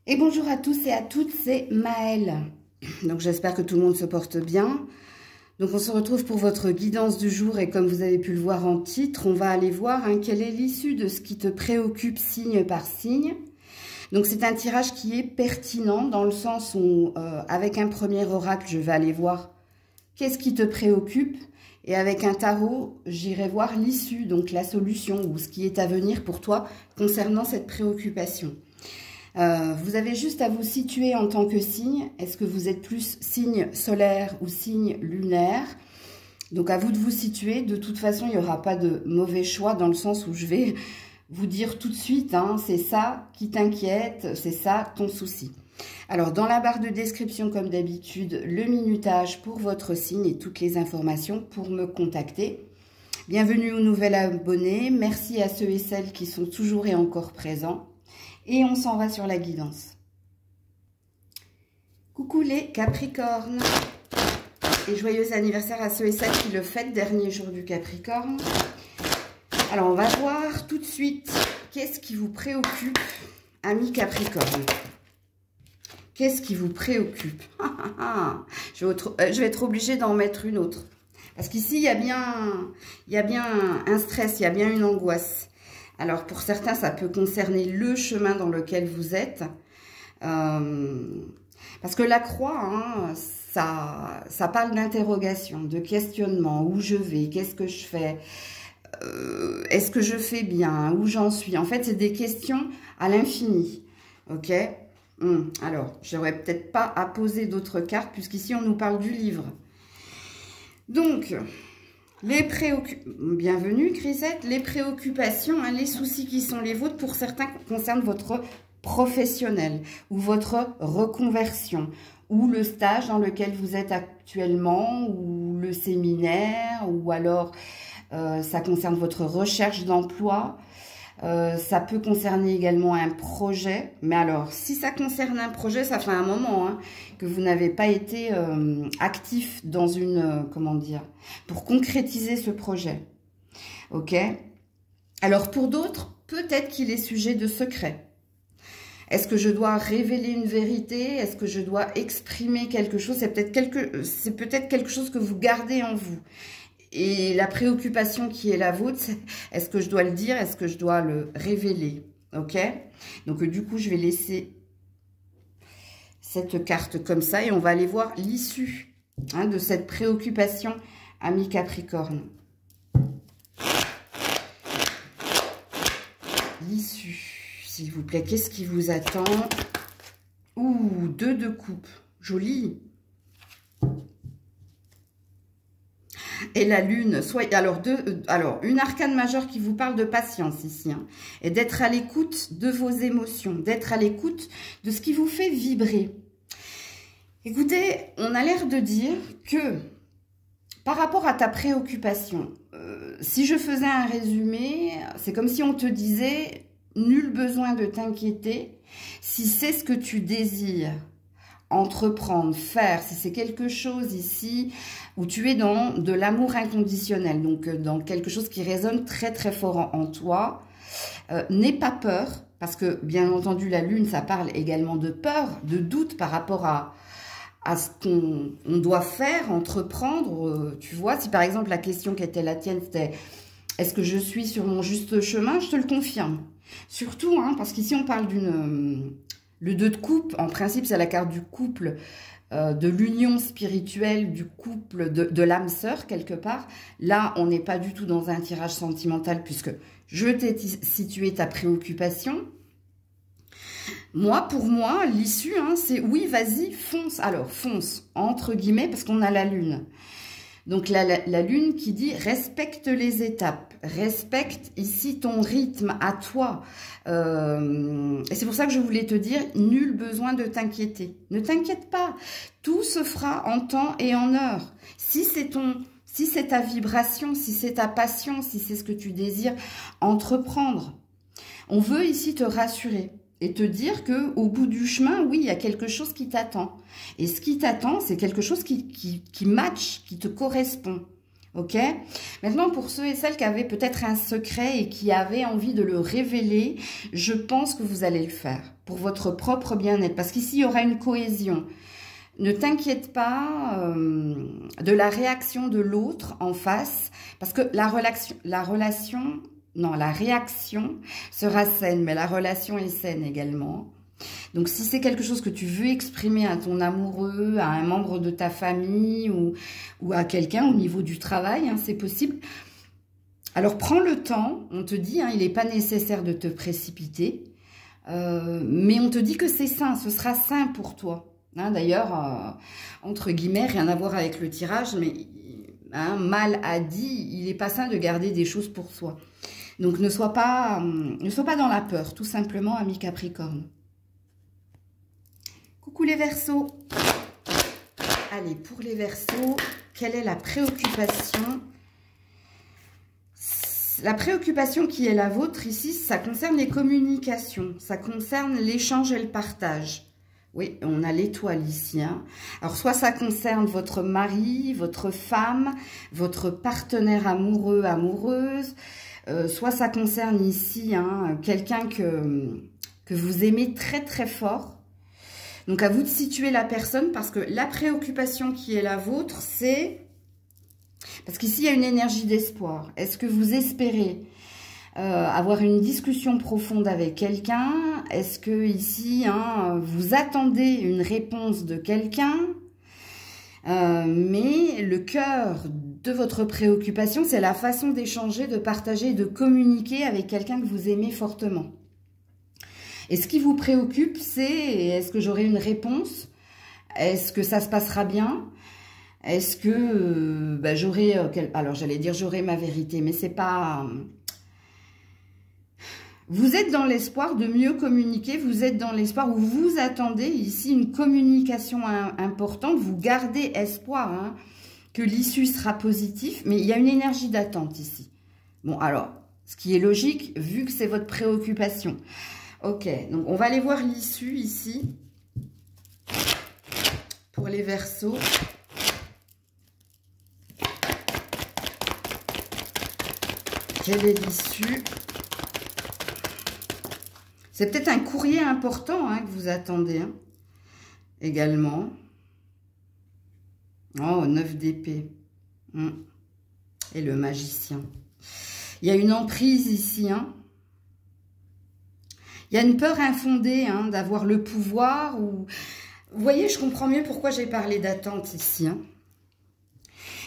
Et bonjour à tous et à toutes, c'est Maëlle. Donc j'espère que tout le monde se porte bien. Donc on se retrouve pour votre guidance du jour et comme vous avez pu le voir en titre, on va aller voir quelle est l'issue de ce qui te préoccupe signe par signe. Donc c'est un tirage qui est pertinent dans le sens où avec un premier oracle, je vais aller voir qu'est-ce qui te préoccupe et avec un tarot, j'irai voir l'issue, donc la solution ou ce qui est à venir pour toi concernant cette préoccupation. Vous avez juste à vous situer en tant que signe. Est-ce que vous êtes plus signe solaire ou signe lunaire? Donc à vous de vous situer. De toute façon, il n'y aura pas de mauvais choix dans le sens où je vais vous dire tout de suite, c'est ça qui t'inquiète, c'est ça ton souci. Alors dans la barre de description, comme d'habitude, le minutage pour votre signe et toutes les informations pour me contacter. Bienvenue aux nouveaux abonnés. Merci à ceux et celles qui sont toujours et encore présents. Et on s'en va sur la guidance. Coucou les Capricornes. Et joyeux anniversaire à ceux et celles qui le fêtent, dernier jour du Capricorne. Alors on va voir tout de suite qu'est-ce qui vous préoccupe, amis Capricorne. Qu'est-ce qui vous préoccupe? Je vais être obligée d'en mettre une autre. Parce qu'ici, il y a bien un stress, il y a bien une angoisse. Alors, pour certains, ça peut concerner le chemin dans lequel vous êtes. Parce que la croix, ça parle d'interrogation, de questionnement. Où je vais? Qu'est-ce que je fais? Est-ce que je fais bien? Où j'en suis? En fait, c'est des questions à l'infini. Ok? Alors, j'aurais peut-être pas à poser d'autres cartes, puisqu'ici, on nous parle du livre. Donc... Bienvenue Grisette, les préoccupations, les soucis qui sont les vôtres, pour certains concernent votre professionnel ou votre reconversion ou le stage dans lequel vous êtes actuellement ou le séminaire ou alors ça concerne votre recherche d'emploi. Ça peut concerner également un projet. Mais alors, si ça concerne un projet, ça fait un moment que vous n'avez pas été actif dans une... comment dire? Pour concrétiser ce projet. Ok? Alors, pour d'autres, peut-être qu'il est sujet de secret. Est-ce que je dois révéler une vérité? Est-ce que je dois exprimer quelque chose? C'est peut-être quelque chose que vous gardez en vous. Et la préoccupation qui est la vôtre, c'est est-ce que je dois le dire? Est-ce que je dois le révéler? Ok? Donc, du coup, je vais laisser cette carte comme ça et on va aller voir l'issue de cette préoccupation, ami Capricorne. L'issue, s'il vous plaît. Qu'est-ce qui vous attend? Ouh, 2 de coupe. Joli. Et la lune, alors une arcane majeure qui vous parle de patience ici, et d'être à l'écoute de vos émotions, d'être à l'écoute de ce qui vous fait vibrer. Écoutez, on a l'air de dire que par rapport à ta préoccupation, si je faisais un résumé, c'est comme si on te disait nul besoin de t'inquiéter si c'est ce que tu désires. Entreprendre, faire, si c'est quelque chose ici où tu es dans de l'amour inconditionnel, donc dans quelque chose qui résonne très très fort en toi, n'aie pas peur, parce que bien entendu la lune ça parle également de peur, de doute par rapport à ce qu'on doit faire, entreprendre, tu vois, si par exemple la question qui était la tienne c'était est-ce que je suis sur mon juste chemin, je te le confirme, surtout parce qu'ici on parle d'une... Le 2 de coupe, en principe, c'est la carte du couple, de l'union spirituelle, du couple, de l'âme sœur, quelque part. Là, on n'est pas du tout dans un tirage sentimental, puisque je t'ai situé ta préoccupation. Pour moi, l'issue, c'est oui, vas-y, fonce. Alors, fonce, entre guillemets, parce qu'on a la lune. Donc, la lune qui dit respecte les étapes, respecte ici ton rythme à toi. Et c'est pour ça que je voulais te dire, nul besoin de t'inquiéter. Ne t'inquiète pas, tout se fera en temps et en heure. Si c'est ta vibration, si c'est ta passion, si c'est ce que tu désires entreprendre. On veut ici te rassurer et te dire que au bout du chemin, oui, il y a quelque chose qui t'attend. Et ce qui t'attend, c'est quelque chose qui match, qui te correspond. Ok? Maintenant, pour ceux et celles qui avaient peut-être un secret et qui avaient envie de le révéler, je pense que vous allez le faire pour votre propre bien-être. Parce qu'ici, il y aura une cohésion. Ne t'inquiète pas de la réaction de l'autre en face. Parce que la réaction sera saine, mais la relation est saine également. Donc, si c'est quelque chose que tu veux exprimer à ton amoureux, à un membre de ta famille ou à quelqu'un au niveau du travail, hein, c'est possible. Alors, prends le temps. On te dit, hein, il n'est pas nécessaire de te précipiter. Mais on te dit que c'est sain, ce sera sain pour toi. Hein, d'ailleurs, entre guillemets, rien à voir avec le tirage, mais hein, mal a dit, il n'est pas sain de garder des choses pour soi. Donc, ne sois pas dans la peur, tout simplement, ami Capricorne. Coucou les Verseaux. Allez, pour les Verseaux, quelle est la préoccupation? La préoccupation qui est la vôtre ici, ça concerne les communications, ça concerne l'échange et le partage. Oui, on a l'étoile ici. Hein. Alors, soit ça concerne votre mari, votre femme, votre partenaire amoureux, amoureuse, soit ça concerne ici hein, quelqu'un que vous aimez très très fort. Donc, à vous de situer la personne parce que la préoccupation qui est la vôtre, c'est... Parce qu'ici, il y a une énergie d'espoir. Est-ce que vous espérez avoir une discussion profonde avec quelqu'un? Est-ce que ici, hein, vous attendez une réponse de quelqu'un? Mais le cœur de votre préoccupation, c'est la façon d'échanger, de partager, de communiquer avec quelqu'un que vous aimez fortement. Et ce qui vous préoccupe, c'est est-ce que j'aurai une réponse? Est-ce que ça se passera bien? Est-ce que j'aurai... alors, j'allais dire j'aurai ma vérité, mais c'est pas... Vous êtes dans l'espoir de mieux communiquer, vous êtes dans l'espoir où vous attendez ici une communication importante, vous gardez espoir hein, que l'issue sera positive, mais il y a une énergie d'attente ici. Bon, alors, ce qui est logique, vu que c'est votre préoccupation. Ok, donc on va aller voir l'issue ici, pour les Verseaux. Quelle est l'issue? C'est peut-être un courrier important hein, que vous attendez. Hein, également. Oh, 9 d'épée. Et le magicien. Il y a une emprise ici. Hein. Il y a une peur infondée hein, d'avoir le pouvoir. Ou... Vous voyez, je comprends mieux pourquoi j'ai parlé d'attente ici. Hein.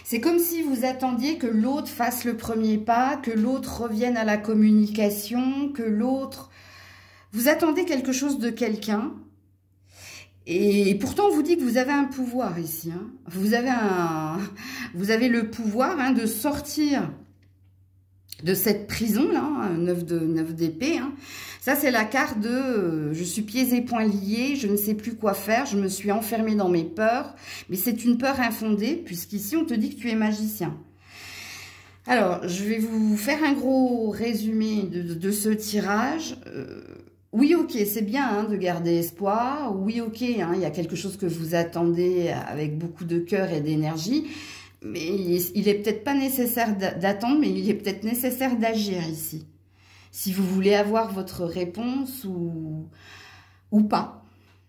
C'est comme si vous attendiez que l'autre fasse le premier pas, que l'autre revienne à la communication, que l'autre... Vous attendez quelque chose de quelqu'un. Et pourtant, on vous dit que vous avez un pouvoir ici. Hein. Vous avez le pouvoir hein, de sortir de cette prison-là, hein, 9 d'épée. Hein. Ça, c'est la carte de je suis pieds et poings liés, je ne sais plus quoi faire, je me suis enfermée dans mes peurs. Mais c'est une peur infondée, puisqu'ici, on te dit que tu es magicien. Alors, je vais vous faire un gros résumé de ce tirage. Oui, ok, c'est bien hein, de garder espoir. Oui, ok, hein, il y a quelque chose que vous attendez avec beaucoup de cœur et d'énergie. Mais il est peut-être pas nécessaire d'attendre, mais il est peut-être nécessaire d'agir ici. Si vous voulez avoir votre réponse ou pas.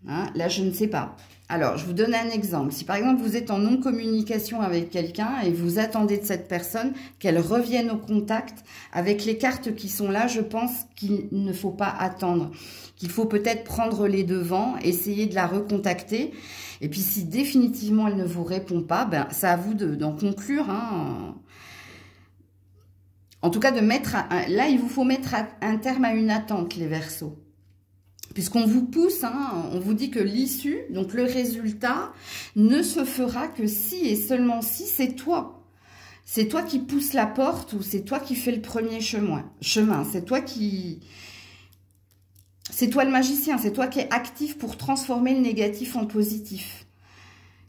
Hein, là, je ne sais pas. Alors, je vous donne un exemple. Si par exemple, vous êtes en non-communication avec quelqu'un et vous attendez de cette personne qu'elle revienne au contact, avec les cartes qui sont là, je pense qu'il ne faut pas attendre. Qu'il faut peut-être prendre les devants, essayer de la recontacter. Et puis, si définitivement elle ne vous répond pas, ben, c'est à vous d'en conclure. Hein. En tout cas, de mettre là, il vous faut mettre un terme à une attente, les Verseaux. Puisqu'on vous pousse, hein, on vous dit que l'issue, donc le résultat, ne se fera que si et seulement si c'est toi. C'est toi qui pousse la porte ou c'est toi qui fais le premier chemin. C'est toi qui... C'est toi le magicien, c'est toi qui es actif pour transformer le négatif en positif.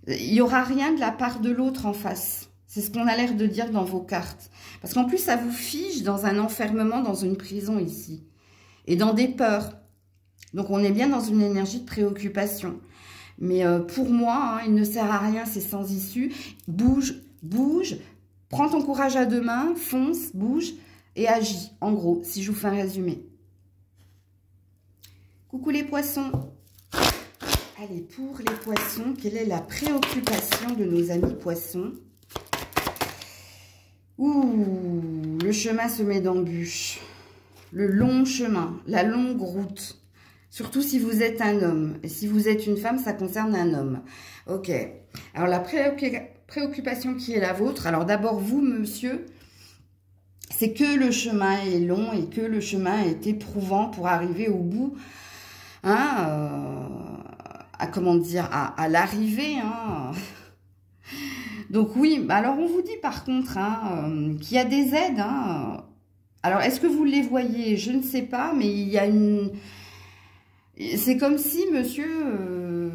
Il n'y aura rien de la part de l'autre en face. C'est ce qu'on a l'air de dire dans vos cartes. Parce qu'en plus, ça vous fige dans un enfermement, dans une prison ici. Et dans des peurs. Donc, on est bien dans une énergie de préoccupation. Mais pour moi, hein, il ne sert à rien, c'est sans issue. Bouge, bouge, Prends ton courage à deux mains, fonce, bouge et agis. En gros, si je vous fais un résumé. Coucou les poissons. Allez, pour les poissons, quelle est la préoccupation de nos amis poissons? Ouh, le chemin se met d'embûches. Le long chemin, la longue route. Surtout si vous êtes un homme. Et si vous êtes une femme, ça concerne un homme. Ok. Alors, la préoccupation qui est la vôtre. Alors, d'abord, vous, monsieur, c'est que le chemin est long et que le chemin est éprouvant pour arriver au bout. Comment dire, à l'arrivée. Donc, oui. Alors, on vous dit, par contre, qu'il y a des aides. Alors, est-ce que vous les voyez? Je ne sais pas, mais il y a une... C'est comme si, monsieur,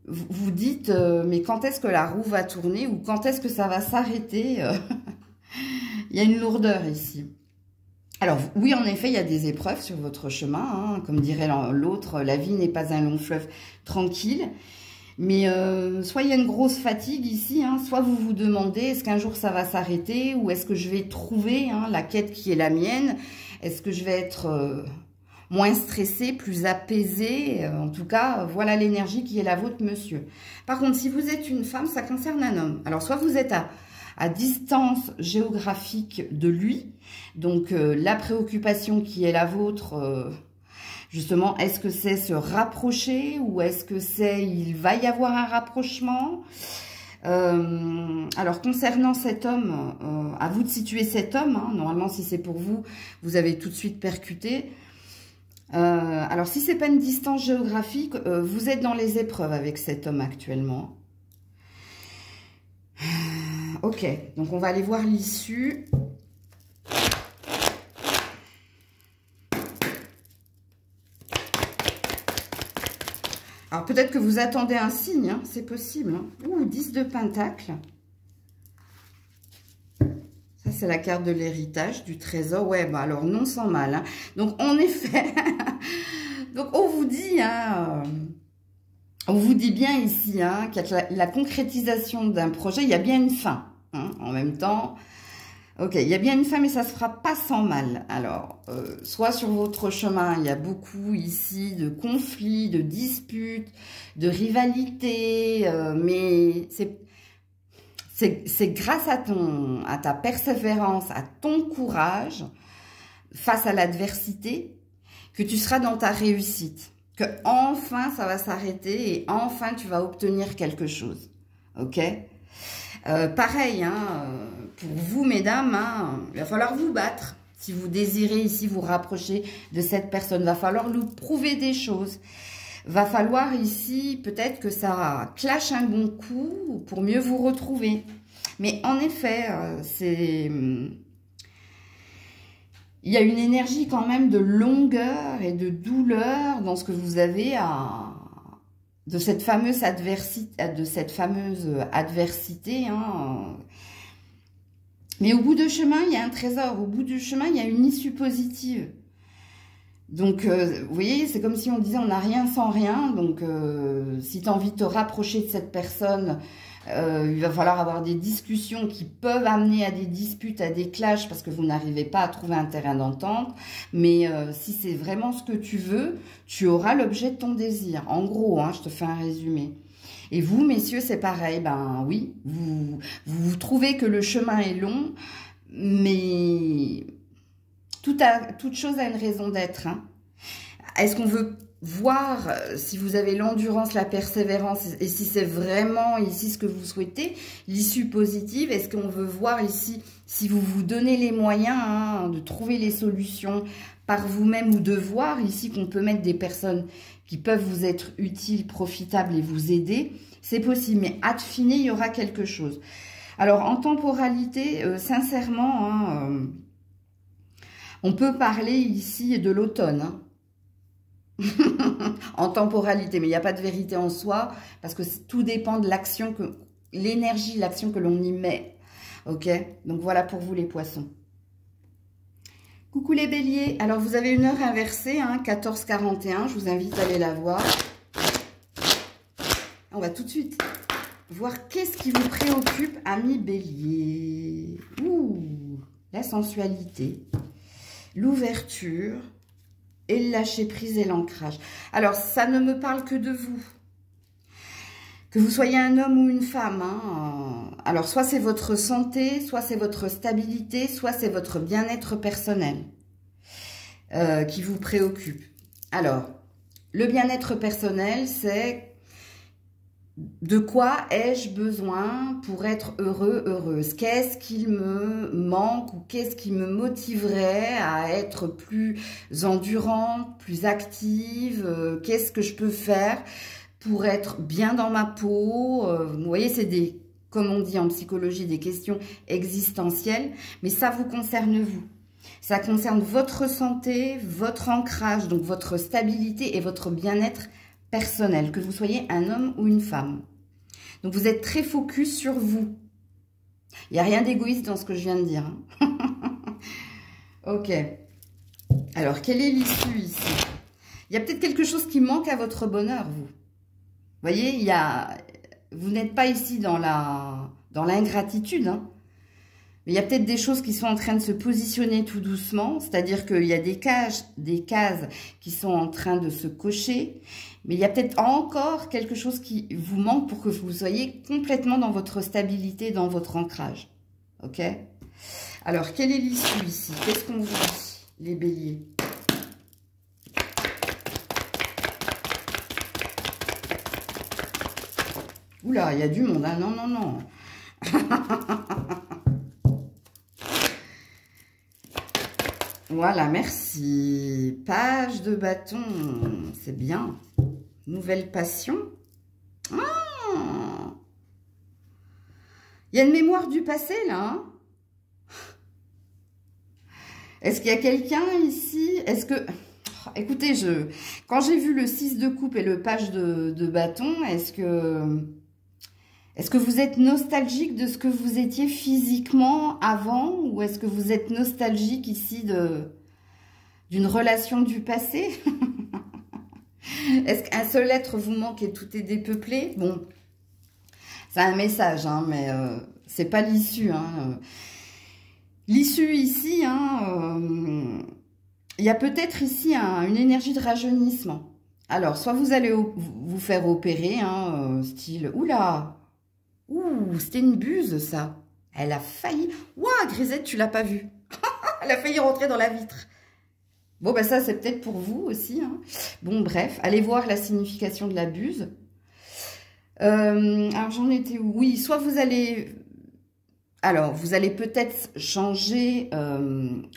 vous dites, mais quand est-ce que la roue va tourner ou quand est-ce que ça va s'arrêter? Il y a une lourdeur ici. Alors, oui, en effet, il y a des épreuves sur votre chemin. Comme dirait l'autre, la vie n'est pas un long fleuve tranquille. Mais soit il y a une grosse fatigue ici, soit vous vous demandez, est-ce qu'un jour ça va s'arrêter ou est-ce que je vais trouver la quête qui est la mienne? Est-ce que je vais être... moins stressé, plus apaisé. En tout cas, voilà l'énergie qui est la vôtre, monsieur. Par contre, si vous êtes une femme, ça concerne un homme. Alors, soit vous êtes à distance géographique de lui, donc la préoccupation qui est la vôtre, justement, est-ce que c'est se rapprocher ou est-ce que c'est il va y avoir un rapprochement? Alors, concernant cet homme, à vous de situer cet homme. Normalement, si c'est pour vous, vous avez tout de suite percuté. Alors, si c'est pas une distance géographique, vous êtes dans les épreuves avec cet homme actuellement. Ok, donc on va aller voir l'issue. Alors, peut-être que vous attendez un signe, c'est possible. Ouh, 10 de Pentacle. Ça, c'est la carte de l'héritage, du trésor. Ouais, bah alors non sans mal. Donc, en effet, donc on vous dit, on vous dit bien ici, qu'il y a la concrétisation d'un projet, il y a bien une fin. En même temps, ok, il y a bien une fin, mais ça se fera pas sans mal. Alors, soit sur votre chemin, il y a beaucoup ici de conflits, de disputes, de rivalités, mais c'est grâce à ta persévérance, à ton courage face à l'adversité que tu seras dans ta réussite. Que enfin ça va s'arrêter et enfin tu vas obtenir quelque chose. Ok? Pareil, pour vous mesdames, il va falloir vous battre. Si vous désirez ici vous rapprocher de cette personne, il va falloir lui prouver des choses. Va falloir ici, peut-être que ça clash un bon coup pour mieux vous retrouver. Mais en effet, il y a une énergie quand même de longueur et de douleur dans ce que vous avez de cette fameuse adversité. Mais au bout du chemin, il y a un trésor. Au bout du chemin, il y a une issue positive. Donc, vous voyez, c'est comme si on disait on n'a rien sans rien. Donc, si tu as envie de te rapprocher de cette personne, il va falloir avoir des discussions qui peuvent amener à des disputes, à des clashs, parce que vous n'arrivez pas à trouver un terrain d'entente. Mais si c'est vraiment ce que tu veux, tu auras l'objet de ton désir. En gros, je te fais un résumé. Et vous, messieurs, c'est pareil. Ben oui, vous trouvez que le chemin est long, mais... Toute chose a une raison d'être. Est-ce qu'on veut voir si vous avez l'endurance, la persévérance et si c'est vraiment ici ce que vous souhaitez, l'issue positive? Est-ce qu'on veut voir ici si vous vous donnez les moyens de trouver les solutions par vous-même ou de voir ici qu'on peut mettre des personnes qui peuvent vous être utiles, profitables et vous aider? C'est possible, mais ad fine, il y aura quelque chose. Alors, en temporalité, sincèrement... on peut parler ici de l'automne, en temporalité, mais il n'y a pas de vérité en soi, parce que tout dépend de l'action, l'énergie, l'action que l'on y met. Ok? Donc voilà pour vous les poissons. Coucou les béliers, alors vous avez une heure inversée, 14h41, je vous invite à aller la voir. On va tout de suite voir qu'est-ce qui vous préoccupe, ami Bélier. Ouh, la sensualité, l'ouverture et le lâcher-prise et l'ancrage. Alors, ça ne me parle que de vous. Que vous soyez un homme ou une femme. Hein. Alors, soit c'est votre santé, soit c'est votre stabilité, soit c'est votre bien-être personnel qui vous préoccupe. Alors, le bien-être personnel, c'est de quoi ai-je besoin pour être heureux, heureuse? Qu'est-ce qu'il me manque ou qu'est-ce qui me motiverait à être plus endurante, plus active? Qu'est-ce que je peux faire pour être bien dans ma peau? Vous voyez, c'est des, comme on dit en psychologie, des questions existentielles, mais ça vous concerne vous. Ça concerne votre santé, votre ancrage, donc votre stabilité et votre bien-être personnel, que vous soyez un homme ou une femme. Donc vous êtes très focus sur vous. Il n'y a rien d'égoïste dans ce que je viens de dire. Hein. Ok. Alors, quelle est l'issue ici? Il y a peut-être quelque chose qui manque à votre bonheur, vous. Vous voyez, vous n'êtes pas ici dans l'ingratitude, hein. Mais il y a peut-être des choses qui sont en train de se positionner tout doucement, c'est-à-dire qu'il y a des cases qui sont en train de se cocher, mais il y a peut-être encore quelque chose qui vous manque pour que vous soyez complètement dans votre stabilité, dans votre ancrage. Ok? Alors, quelle est l'issue ici? Qu'est-ce qu'on vous dit, les béliers? Oula, il y a du monde, hein? Non, non, non. Voilà, merci. Page de bâton, c'est bien. Nouvelle passion. Ah, il y a une mémoire du passé, là. Hein? Est-ce qu'il y a quelqu'un ici? Est-ce que... Écoutez, quand j'ai vu le 6 de coupe et le page de bâton, est-ce que vous êtes nostalgique de ce que vous étiez physiquement avant? Ou est-ce que vous êtes nostalgique ici d'une relation du passé? Est-ce qu'un seul être vous manque et tout est dépeuplé? Bon, c'est un message, hein, mais c'est pas l'issue. Hein. L'issue ici, hein, il y a peut-être ici une énergie de rajeunissement. Alors, soit vous allez vous faire opérer, hein, style... Oula! Ouh, c'était une buse, ça. Elle a failli... Ouah, Grisette, tu l'as pas vue. Elle a failli rentrer dans la vitre. Bon, ben ça, c'est peut-être pour vous aussi. Hein. Bon, bref, allez voir la signification de la buse. Alors, j'en étais où? Oui, soit vous allez... Alors, vous allez peut-être changer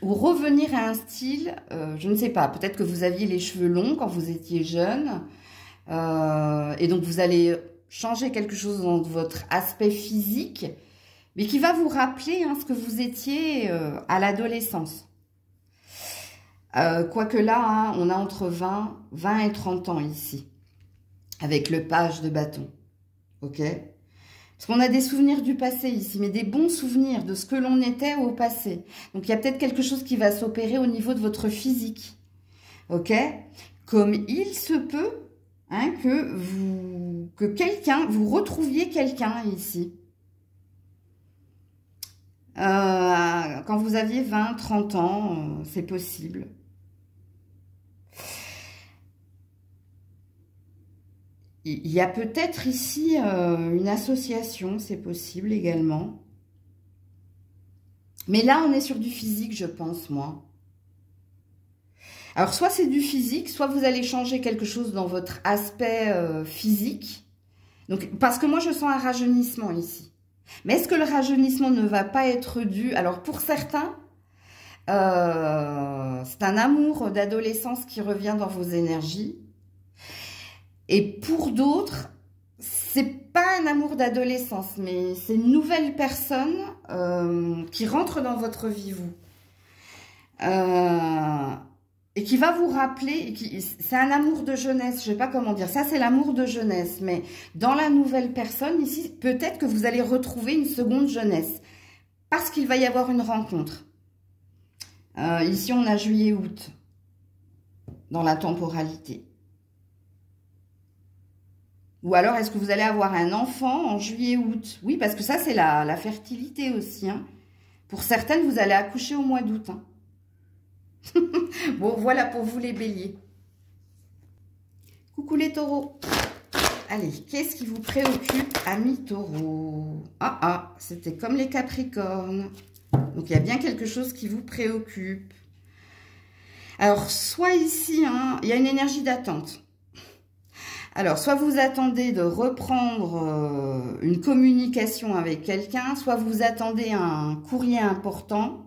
ou revenir à un style, je ne sais pas, peut-être que vous aviez les cheveux longs quand vous étiez jeune. Et donc, vous allez... changer quelque chose dans votre aspect physique, mais qui va vous rappeler hein, ce que vous étiez à l'adolescence. Quoique là, hein, on a entre 20 et 30 ans ici, avec le page de bâton. Ok? Parce qu'on a des souvenirs du passé ici, mais des bons souvenirs de ce que l'on était au passé. Donc, il y a peut-être quelque chose qui va s'opérer au niveau de votre physique. Ok? Comme il se peut... Hein, que vous retrouviez quelqu'un ici. Quand vous aviez 20, 30 ans, c'est possible. Il y a peut-être ici une association, c'est possible également. Mais là, on est sur du physique, je pense, moi. Alors, soit c'est du physique, soit vous allez changer quelque chose dans votre aspect physique. Donc, parce que moi, je sens un rajeunissement ici. Mais est-ce que le rajeunissement ne va pas être dû... Alors, pour certains, c'est un amour d'adolescence qui revient dans vos énergies. Et pour d'autres, c'est pas un amour d'adolescence, mais c'est une nouvelle personne qui rentre dans votre vie, vous. Et qui va vous rappeler, c'est un amour de jeunesse, je ne sais pas comment dire, ça c'est l'amour de jeunesse, mais dans la nouvelle personne, ici, peut-être que vous allez retrouver une seconde jeunesse, parce qu'il va y avoir une rencontre. Ici, on a juillet-août, dans la temporalité. Ou alors, est-ce que vous allez avoir un enfant en juillet-août? Oui, parce que ça, c'est la fertilité aussi. Hein. Pour certaines, vous allez accoucher au mois d'août. Hein. Bon, voilà pour vous les béliers. Coucou les taureaux. Allez, qu'est-ce qui vous préoccupe, amis taureaux? Ah, c'était comme les capricornes. Donc, il y a bien quelque chose qui vous préoccupe. Alors, soit ici, hein, il y a une énergie d'attente. Alors, soit vous attendez de reprendre une communication avec quelqu'un, soit vous attendez un courrier important.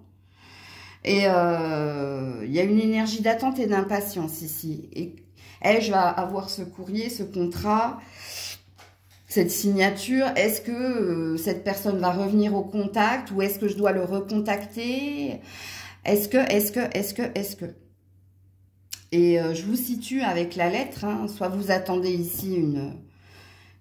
Et il y a une énergie d'attente et d'impatience ici. Et je vais avoir ce courrier, ce contrat, cette signature. Est-ce que cette personne va revenir au contact ou est-ce que je dois le recontacter? Est-ce que Et je vous situe avec la lettre, hein, soit vous attendez ici une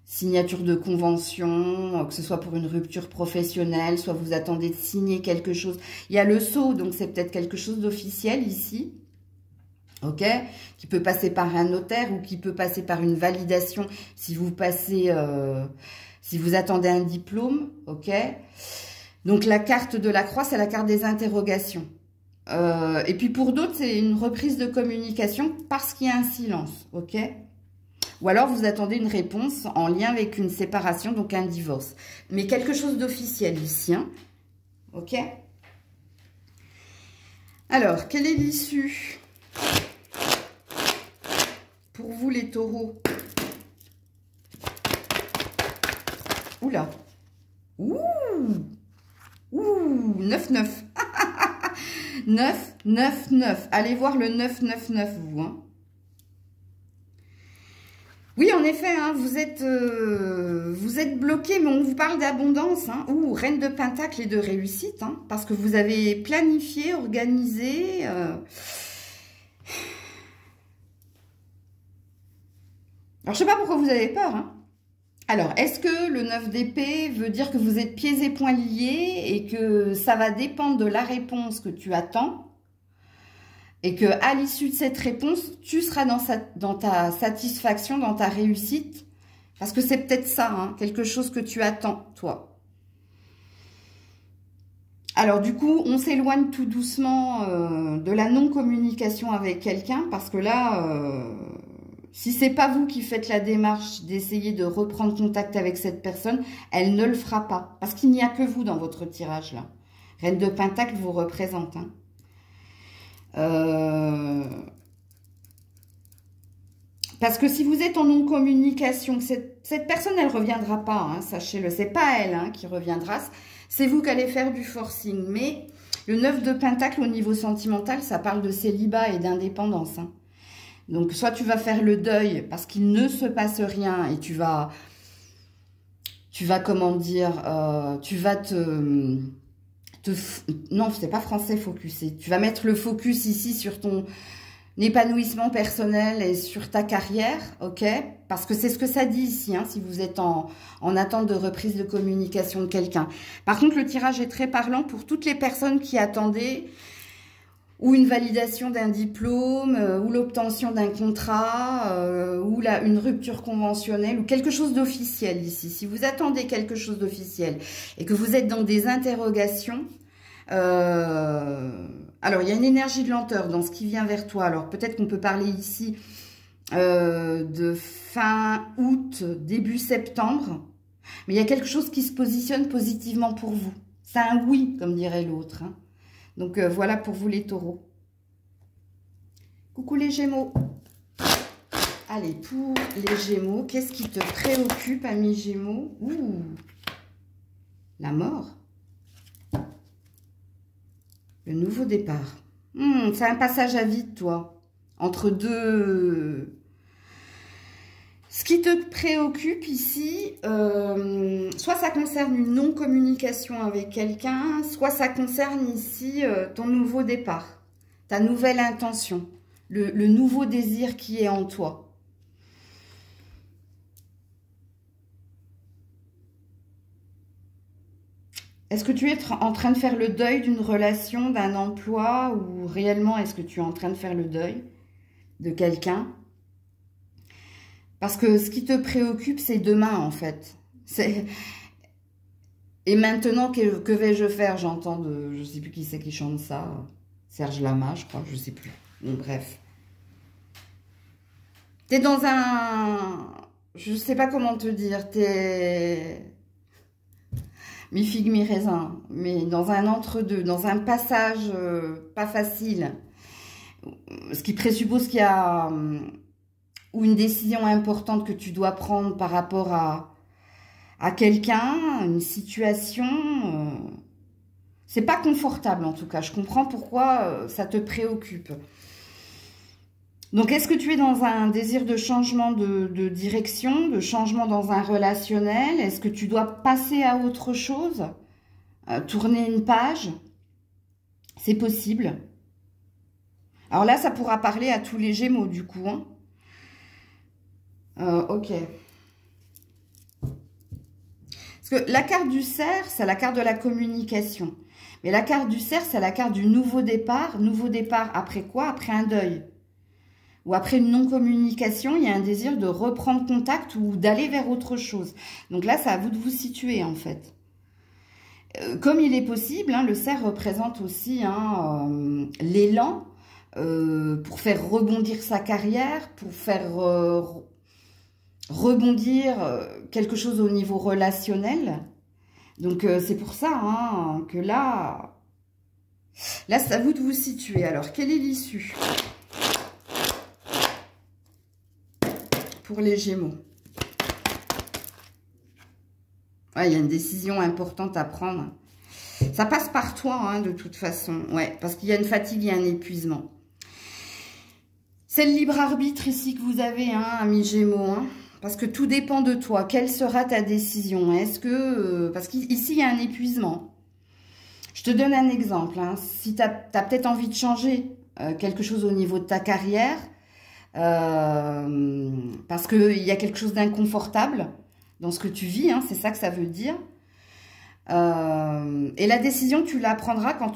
signature de convention, que ce soit pour une rupture professionnelle, soit vous attendez de signer quelque chose. Il y a le sceau, donc c'est peut-être quelque chose d'officiel ici, ok, qui peut passer par un notaire ou qui peut passer par une validation si vous passez, si vous attendez un diplôme, ok. Donc la carte de la croix, c'est la carte des interrogations. Et puis pour d'autres, c'est une reprise de communication parce qu'il y a un silence, ok? Ou alors vous attendez une réponse en lien avec une séparation, donc un divorce. Mais quelque chose d'officiel ici, hein, ok? Alors, quelle est l'issue pour vous les taureaux? Oula! Ouh! Ouh! 9-9. 9, 9, 9. Allez voir le 9, 9, 9, vous. Hein. Oui, en effet, hein, vous êtes bloqué, mais on vous parle d'abondance. Hein. Ouh, reine de pentacle et de réussite. Hein, parce que vous avez planifié, organisé. Alors, je ne sais pas pourquoi vous avez peur. Hein. Alors, est-ce que le 9 d'épée veut dire que vous êtes pieds et poings liés et que ça va dépendre de la réponse que tu attends et que à l'issue de cette réponse, tu seras dans ta satisfaction, dans ta réussite? Parce que c'est peut-être ça, hein, quelque chose que tu attends, toi. Alors, du coup, on s'éloigne tout doucement de la non-communication avec quelqu'un parce que là... si c'est pas vous qui faites la démarche d'essayer de reprendre contact avec cette personne, elle ne le fera pas. Parce qu'il n'y a que vous dans votre tirage là. Reine de Pentacle vous représente. Hein. Parce que si vous êtes en non-communication, cette personne, elle ne reviendra pas, hein, sachez-le. C'est pas elle hein, qui reviendra, c'est vous qui allez faire du forcing. Mais le 9 de Pentacle au niveau sentimental, ça parle de célibat et d'indépendance. Hein. Donc, soit tu vas faire le deuil parce qu'il ne se passe rien et tu vas comment dire, tu vas non, c'est pas français, focuser. Tu vas mettre le focus ici sur ton épanouissement personnel et sur ta carrière, ok? Parce que c'est ce que ça dit ici, hein, si vous êtes en attente de reprise de communication de quelqu'un. Par contre, le tirage est très parlant pour toutes les personnes qui attendaient ou une validation d'un diplôme, ou l'obtention d'un contrat, ou une rupture conventionnelle, ou quelque chose d'officiel ici. Si vous attendez quelque chose d'officiel et que vous êtes dans des interrogations, alors il y a une énergie de lenteur dans ce qui vient vers toi. Alors peut-être qu'on peut parler ici de fin août, début septembre, mais il y a quelque chose qui se positionne positivement pour vous. C'est un oui, comme dirait l'autre, hein. Donc, voilà pour vous les taureaux. Coucou les gémeaux. Allez, pour les gémeaux, qu'est-ce qui te préoccupe, amis gémeaux? Ouh, la mort. Le nouveau départ. C'est un passage à vide, toi. Entre deux... Ce qui te préoccupe ici, soit ça concerne une non-communication avec quelqu'un, soit ça concerne ici ton nouveau départ, ta nouvelle intention, le nouveau désir qui est en toi. Est-ce que tu es en train de faire le deuil d'une relation, d'un emploi, ou réellement est-ce que tu es en train de faire le deuil de quelqu'un ? Parce que ce qui te préoccupe, c'est demain, en fait. Et maintenant, que vais-je faire? J'entends de... Je sais plus qui c'est qui chante ça. Serge Lama, je crois. Je sais plus. Bon, bref. T'es dans un... Je sais pas comment te dire. T'es... Mi-figue, mi-raisin. Mais dans un entre-deux. Dans un passage pas facile. Ce qui présuppose qu'il y a... ou une décision importante que tu dois prendre par rapport à quelqu'un, une situation, c'est pas confortable en tout cas. Je comprends pourquoi ça te préoccupe. Donc, est-ce que tu es dans un désir de changement de direction, de changement dans un relationnel? Est-ce que tu dois passer à autre chose, tourner une page? C'est possible. Alors là, ça pourra parler à tous les Gémeaux du coup, hein. Ok. Parce que la carte du cerf, c'est la carte de la communication. Mais la carte du cerf, c'est la carte du nouveau départ. Nouveau départ après quoi? Après un deuil. Ou après une non-communication, il y a un désir de reprendre contact ou d'aller vers autre chose. Donc là, c'est à vous de vous situer en fait. Comme il est possible, hein, le cerf représente aussi hein, l'élan pour faire rebondir sa carrière, pour faire... rebondir quelque chose au niveau relationnel. Donc, c'est pour ça hein, que là, c'est à vous de vous situer. Alors, quelle est l'issue pour les Gémeaux? Ouais, il y a une décision importante à prendre. Ça passe par toi, hein, de toute façon. Ouais, parce qu'il y a une fatigue, il y a un épuisement. C'est le libre arbitre ici que vous avez, hein, amis Gémeaux, hein. Parce que tout dépend de toi. Quelle sera ta décision? Est-ce que... parce qu'ici, il y a un épuisement. Je te donne un exemple. Hein. Si tu as peut-être envie de changer quelque chose au niveau de ta carrière, parce qu'il y a quelque chose d'inconfortable dans ce que tu vis, hein, c'est ça que ça veut dire. Et la décision, tu la prendras quand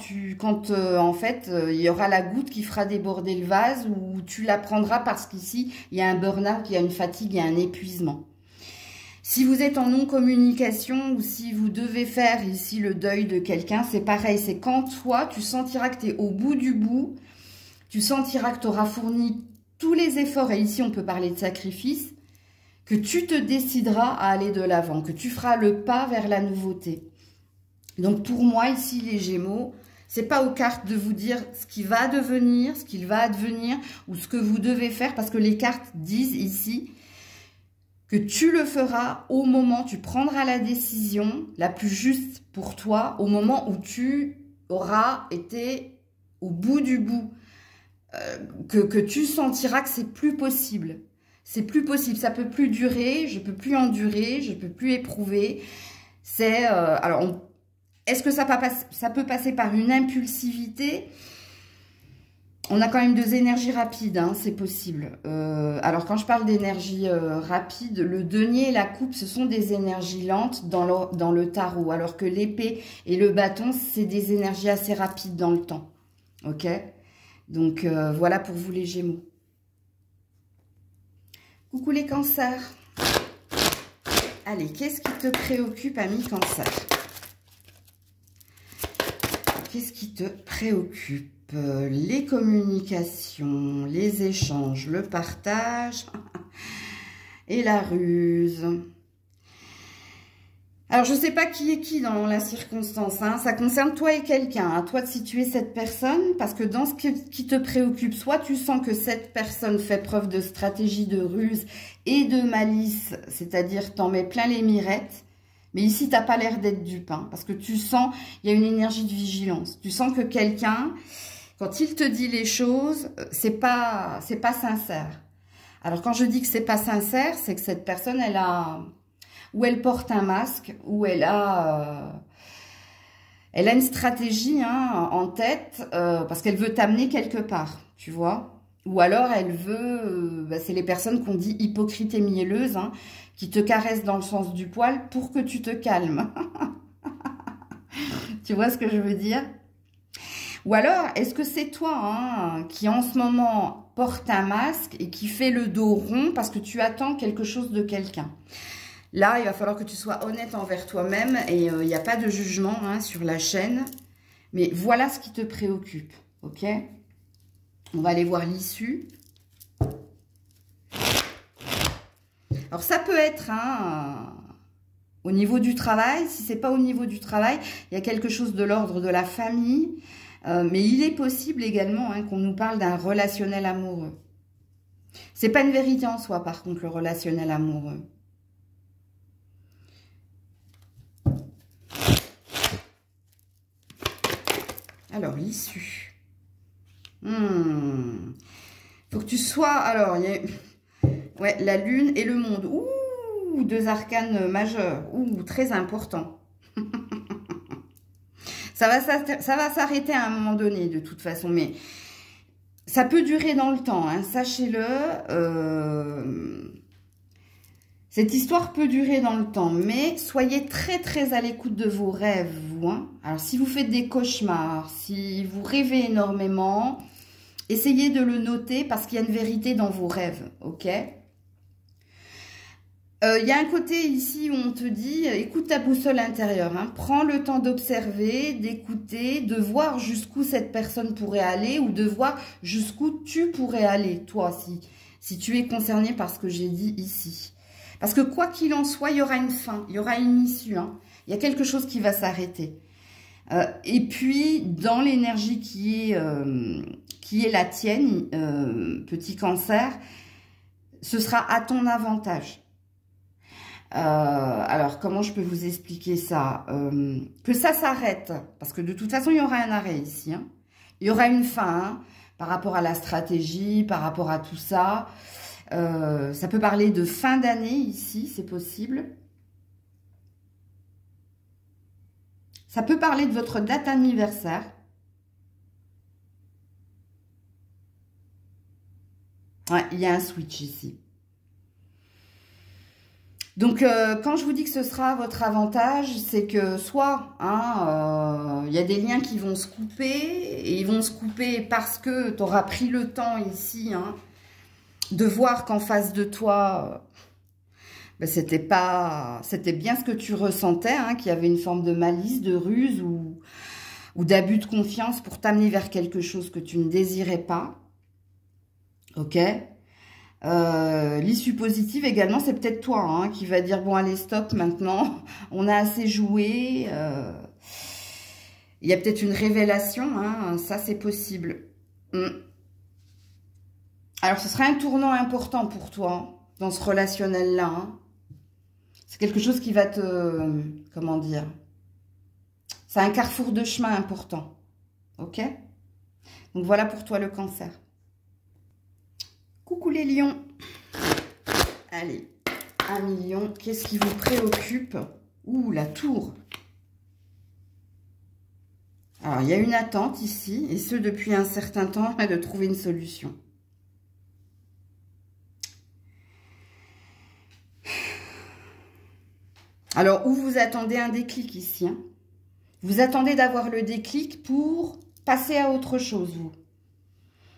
en fait, il y aura la goutte qui fera déborder le vase, ou tu la prendras parce qu'ici, il y a un burn-out, il y a une fatigue, il y a un épuisement. Si vous êtes en non-communication ou si vous devez faire ici le deuil de quelqu'un, c'est pareil. C'est quand toi, tu sentiras que tu es au bout du bout, tu sentiras que tu auras fourni tous les efforts, et ici, on peut parler de sacrifice, que tu te décideras à aller de l'avant, que tu feras le pas vers la nouveauté. Donc, pour moi, ici, les Gémeaux, c'est pas aux cartes de vous dire ce qui va devenir, ce qu'il va advenir, ou ce que vous devez faire, parce que les cartes disent ici que tu le feras au moment, tu prendras la décision la plus juste pour toi, au moment où tu auras été au bout du bout, que tu sentiras que c'est plus possible. C'est plus possible, ça peut plus durer, je peux plus endurer, je peux plus éprouver. C'est alors est-ce que ça peut passer par une impulsivité? On a quand même deux énergies rapides, hein, c'est possible. Alors quand je parle d'énergie rapide, le denier et la coupe, ce sont des énergies lentes dans le tarot, alors que l'épée et le bâton, c'est des énergies assez rapides dans le temps. Ok? Donc voilà pour vous les Gémeaux. Coucou les cancers. Allez, qu'est-ce qui te préoccupe, ami cancer? Qu'est-ce qui te préoccupe? Les communications, les échanges, le partage et la ruse. Alors, je ne sais pas qui est qui dans la circonstance, hein. Ça concerne toi et quelqu'un. À toi de situer cette personne, parce que dans ce qui te préoccupe, soit tu sens que cette personne fait preuve de stratégie, de ruse et de malice, c'est-à-dire t'en mets plein les mirettes. Mais ici, tu n'as pas l'air d'être dupe, hein, parce que tu sens, il y a une énergie de vigilance. Tu sens que quelqu'un, quand il te dit les choses, c'est pas sincère. Alors, quand je dis que c'est pas sincère, c'est que cette personne, elle a... ou elle porte un masque, ou elle a une stratégie hein, en tête, parce qu'elle veut t'amener quelque part, tu vois. Ou alors, elle veut... c'est les personnes qu'on dit hypocrites et mielleuses, hein, qui te caressent dans le sens du poil pour que tu te calmes. Tu vois ce que je veux dire? Ou alors, est-ce que c'est toi qui en ce moment porte un masque et qui fait le dos rond parce que tu attends quelque chose de quelqu'un? Là, il va falloir que tu sois honnête envers toi-même et il n'y a pas de jugement sur la chaîne. Mais voilà ce qui te préoccupe, ok? On va aller voir l'issue. Alors, ça peut être au niveau du travail. Si ce n'est pas au niveau du travail, il y a quelque chose de l'ordre de la famille. Mais il est possible également qu'on nous parle d'un relationnel amoureux. C'est pas une vérité en soi, par contre, le relationnel amoureux. Alors, l'issue. Faut que tu sois... Alors, il y a... Ouais, la lune et le monde. Ouh, deux arcanes majeurs. Ouh, très important. Ça va s'arrêter à un moment donné, de toute façon. Mais ça peut durer dans le temps, sachez-le. Cette histoire peut durer dans le temps, mais soyez très très à l'écoute de vos rêves, vous. Alors, si vous faites des cauchemars, si vous rêvez énormément, essayez de le noter parce qu'il y a une vérité dans vos rêves, ok? Il y a un côté ici où on te dit, écoute ta boussole intérieure, prends le temps d'observer, d'écouter, de voir jusqu'où cette personne pourrait aller ou de voir jusqu'où tu pourrais aller, toi, si tu es concerné par ce que j'ai dit ici. Parce que quoi qu'il en soit, il y aura une fin, il y aura une issue. Il y a quelque chose qui va s'arrêter. Et puis, dans l'énergie qui est la tienne, petit cancer, ce sera à ton avantage. Alors, comment je peux vous expliquer ça? Que ça s'arrête, parce que de toute façon, il y aura un arrêt ici. Il y aura une fin par rapport à la stratégie, par rapport à tout ça. Ça peut parler de fin d'année ici, c'est possible. Ça peut parler de votre date anniversaire. Ouais, il y a un switch ici. Donc, quand je vous dis que ce sera à votre avantage, c'est que soit, il y a des liens qui vont se couper, et ils vont se couper parce que tu auras pris le temps ici, de voir qu'en face de toi, c'était bien ce que tu ressentais, qu'il y avait une forme de malice, de ruse ou d'abus de confiance pour t'amener vers quelque chose que tu ne désirais pas. Ok? L'issue positive également, c'est peut-être toi qui va dire, bon allez stop maintenant, on a assez joué. Il y a peut-être une révélation, ça c'est possible. Alors, ce sera un tournant important pour toi, dans ce relationnel-là. C'est quelque chose qui va te... Comment dire? C'est un carrefour de chemin important. Ok? Donc, voilà pour toi le cancer. Coucou les lions. Allez, 1 million. Qu'est-ce qui vous préoccupe? Ouh, la tour. Alors, il y a une attente ici, et ce depuis un certain temps, de trouver une solution. Alors, où vous attendez un déclic ici, Vous attendez d'avoir le déclic pour passer à autre chose, vous.